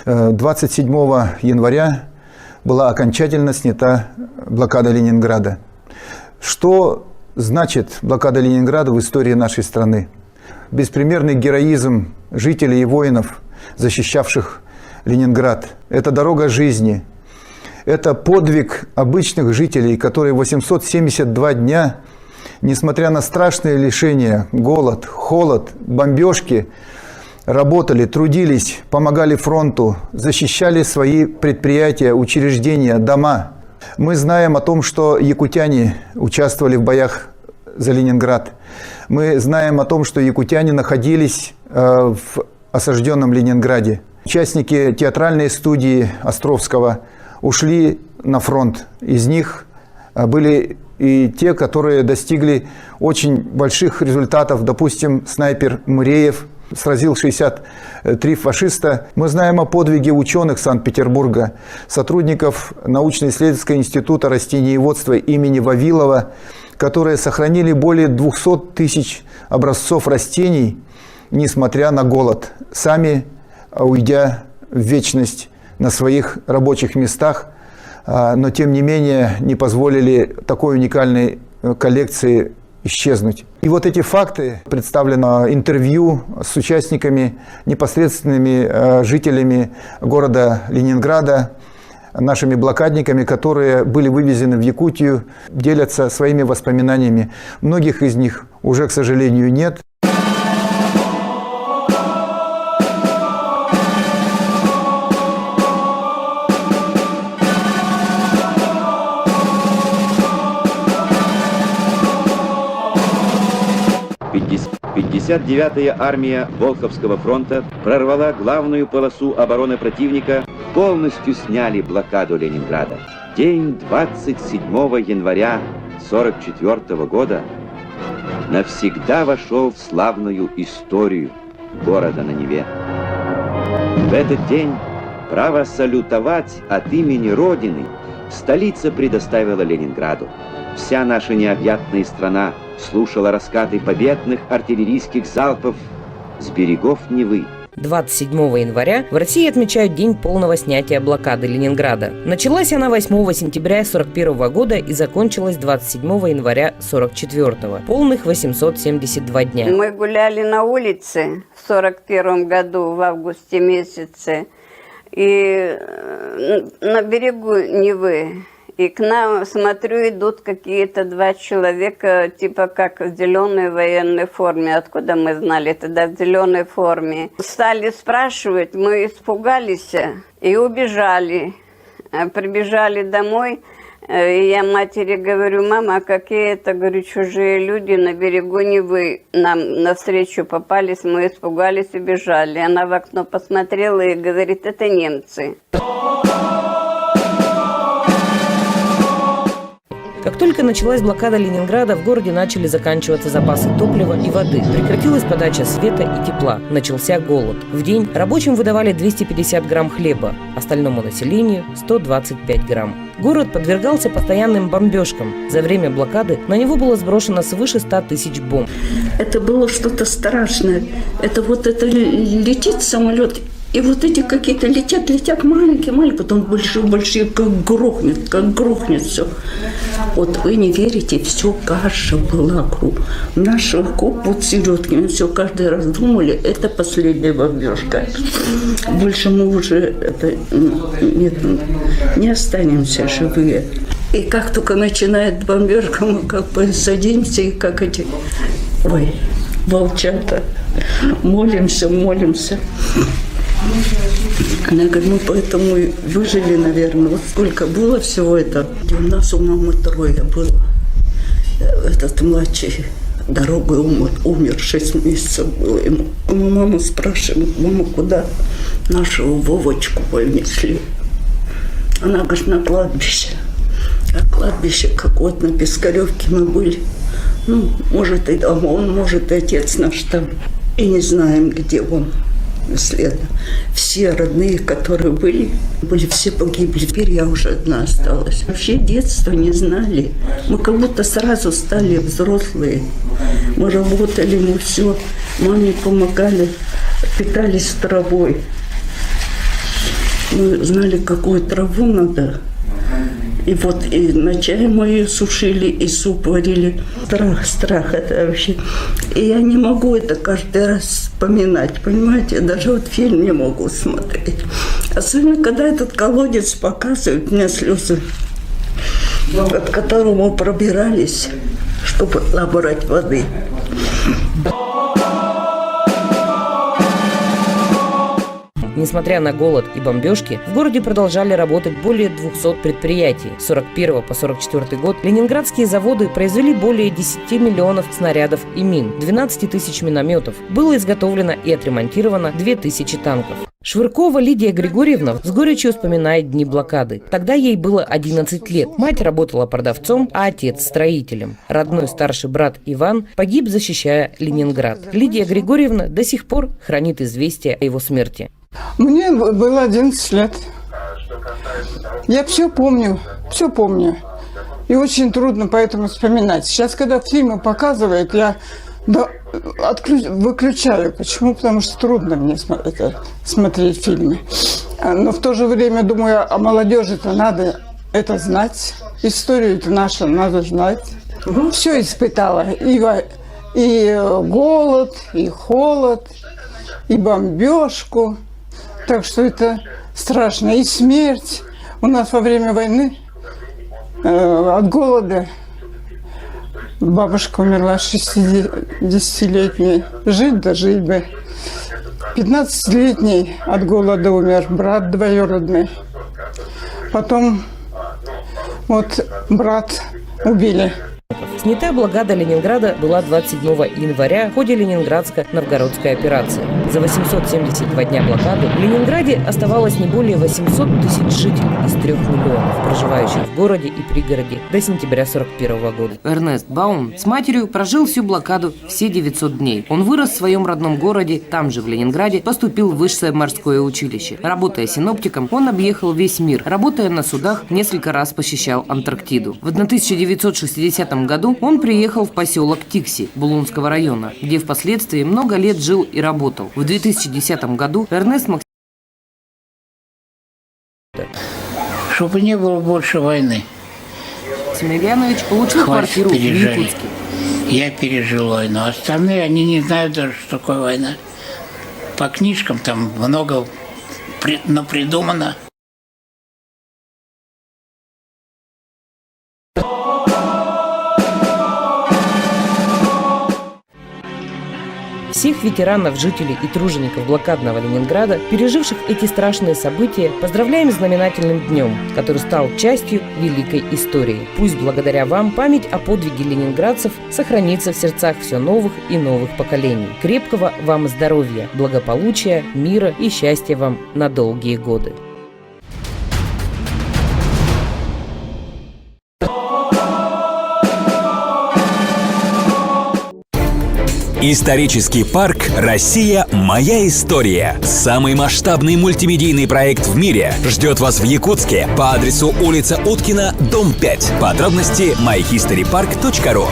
27 января была окончательно снята блокада Ленинграда. Что значит блокада Ленинграда в истории нашей страны? Беспримерный героизм жителей и воинов, защищавших Ленинград. Это дорога жизни. Это подвиг обычных жителей, которые 872 дня, несмотря на страшные лишения, голод, холод, бомбежки, работали, трудились, помогали фронту, защищали свои предприятия, учреждения, дома. Мы знаем о том, что якутяне участвовали в боях за Ленинград. Мы знаем о том, что якутяне находились в осажденном Ленинграде. Участники театральной студии Островского ушли на фронт. Из них были и те, которые достигли очень больших результатов. Допустим, снайпер Муреев сразил 63 фашиста. Мы знаем о подвиге ученых Санкт-Петербурга, сотрудников научно-исследовательского института растениеводства имени Вавилова, которые сохранили более 200 тысяч образцов растений, несмотря на голод, сами уйдя в вечность на своих рабочих местах, но тем не менее не позволили такой уникальной коллекции исчезнуть. И вот эти факты представлено интервью с участниками, непосредственными жителями города Ленинграда, нашими блокадниками, которые были вывезены в Якутию, делятся своими воспоминаниями. Многих из них уже, к сожалению, нет. «59-я армия Волховского фронта прорвала главную полосу обороны противника, полностью сняли блокаду Ленинграда. День 27 января 1944 года навсегда вошел в славную историю города на Неве. В этот день право салютовать от имени Родины столица предоставила Ленинграду. Вся наша необъятная страна слушала раскаты победных артиллерийских залпов с берегов Невы. 27 января в России отмечают день полного снятия блокады Ленинграда. Началась она 8 сентября 1941 года и закончилась 27 января 1944. Полных 872 дня. Мы гуляли на улице в 1941 году, в августе месяце, и на берегу Невы. И к нам, смотрю, идут какие-то два человека, типа как в зеленой военной форме. Откуда мы знали тогда в зеленой форме? Стали спрашивать, мы испугались и убежали. Прибежали домой, и я матери говорю: мама, а какие это, говорю, чужие люди на берегу Невы нам навстречу попались, мы испугались и бежали. Она в окно посмотрела и говорит: это немцы. Как только началась блокада Ленинграда, в городе начали заканчиваться запасы топлива и воды. Прекратилась подача света и тепла. Начался голод. В день рабочим выдавали 250 грамм хлеба, остальному населению 125 грамм. Город подвергался постоянным бомбежкам. За время блокады на него было сброшено свыше 100 тысяч бомб. Это было что-то страшное. Это летит самолет. И вот эти какие-то летят маленькие, потом большие, как грохнет все. Вот вы не верите, все каша была круг. Наш окоп вот середки, все каждый раз думали, это последняя бомбежка. Больше мы уже не останемся живые. И как только начинает бомбежка, мы как бы садимся и как эти, волчата, молимся. Она говорит, мы поэтому и выжили, наверное. Вот сколько было всего этого. У нас у мамы трое было. Этот младший дорогой умер, 6 месяцев было ему. Мы маму спрашиваем: мама, куда нашего Вовочку понесли? Она говорит, на кладбище. А кладбище, как вот на Пискаревке мы были. Может, и он, может, и отец наш там. И не знаем, где он. Следно. Все родные, которые были все погибли. Теперь я уже одна осталась. Вообще детства не знали. Мы как будто сразу стали взрослые. Мы работали, мы все. Маме помогали, питались травой. Мы знали, какую траву надо. И вот и на чай мы ее сушили, и суп варили. Страх это вообще. И я не могу это каждый раз вспоминать, понимаете? Даже вот фильм не могу смотреть. Особенно, когда этот колодец показывают, у меня слезы, от которого мы пробирались, чтобы набрать воды. Несмотря на голод и бомбежки, в городе продолжали работать более 200 предприятий. С 1941 по 1944 год ленинградские заводы произвели более 10 миллионов снарядов и мин, 12 тысяч минометов. Было изготовлено и отремонтировано 2000 танков. Швыркова Лидия Григорьевна с горечью вспоминает дни блокады. Тогда ей было 11 лет. Мать работала продавцом, а отец – строителем. Родной старший брат Иван погиб, защищая Ленинград. Лидия Григорьевна до сих пор хранит известие о его смерти. Мне было 11 лет. Я все помню. И очень трудно поэтому вспоминать. Сейчас, когда фильмы показывают, я выключаю. Почему? Потому что трудно мне смотреть фильмы. Но в то же время думаю, а молодежи-то надо это знать. Историю-то нашу надо знать. Все испытала. И голод, и холод, и бомбежку. Так что это страшно. И смерть. У нас во время войны от голода бабушка умерла 60-летней. Жить бы. 15-летний от голода умер брат двоюродный. Потом вот брат убили. Снятая блокада Ленинграда была 27 января в ходе Ленинградско-Новгородской операции. За 872 дня блокады в Ленинграде оставалось не более 800 тысяч жителей из 3 миллионов, проживающих в городе и пригороде до сентября 1941 года. Эрнест Баум с матерью прожил всю блокаду все 900 дней. Он вырос в своем родном городе, там же в Ленинграде, поступил в высшее морское училище. Работая синоптиком, он объехал весь мир. Работая на судах, несколько раз посещал Антарктиду. В 1960 году он приехал в поселок Тикси Булонского района, где впоследствии много лет жил и работал. В 2010 году Эрнест Максимович... Чтобы не было больше войны. Ильянович получил квартиру в Якутске. Я пережил войну. Остальные, они не знают даже, что такое война. По книжкам там много напридумано. Всех ветеранов, жителей и тружеников блокадного Ленинграда, переживших эти страшные события, поздравляем с знаменательным днем, который стал частью великой истории. Пусть благодаря вам память о подвиге ленинградцев сохранится в сердцах все новых и новых поколений. Крепкого вам здоровья, благополучия, мира и счастья вам на долгие годы. Исторический парк «Россия. Моя история». Самый масштабный мультимедийный проект в мире ждет вас в Якутске по адресу улица Уткина, дом 5. Подробности myhistorypark.ru.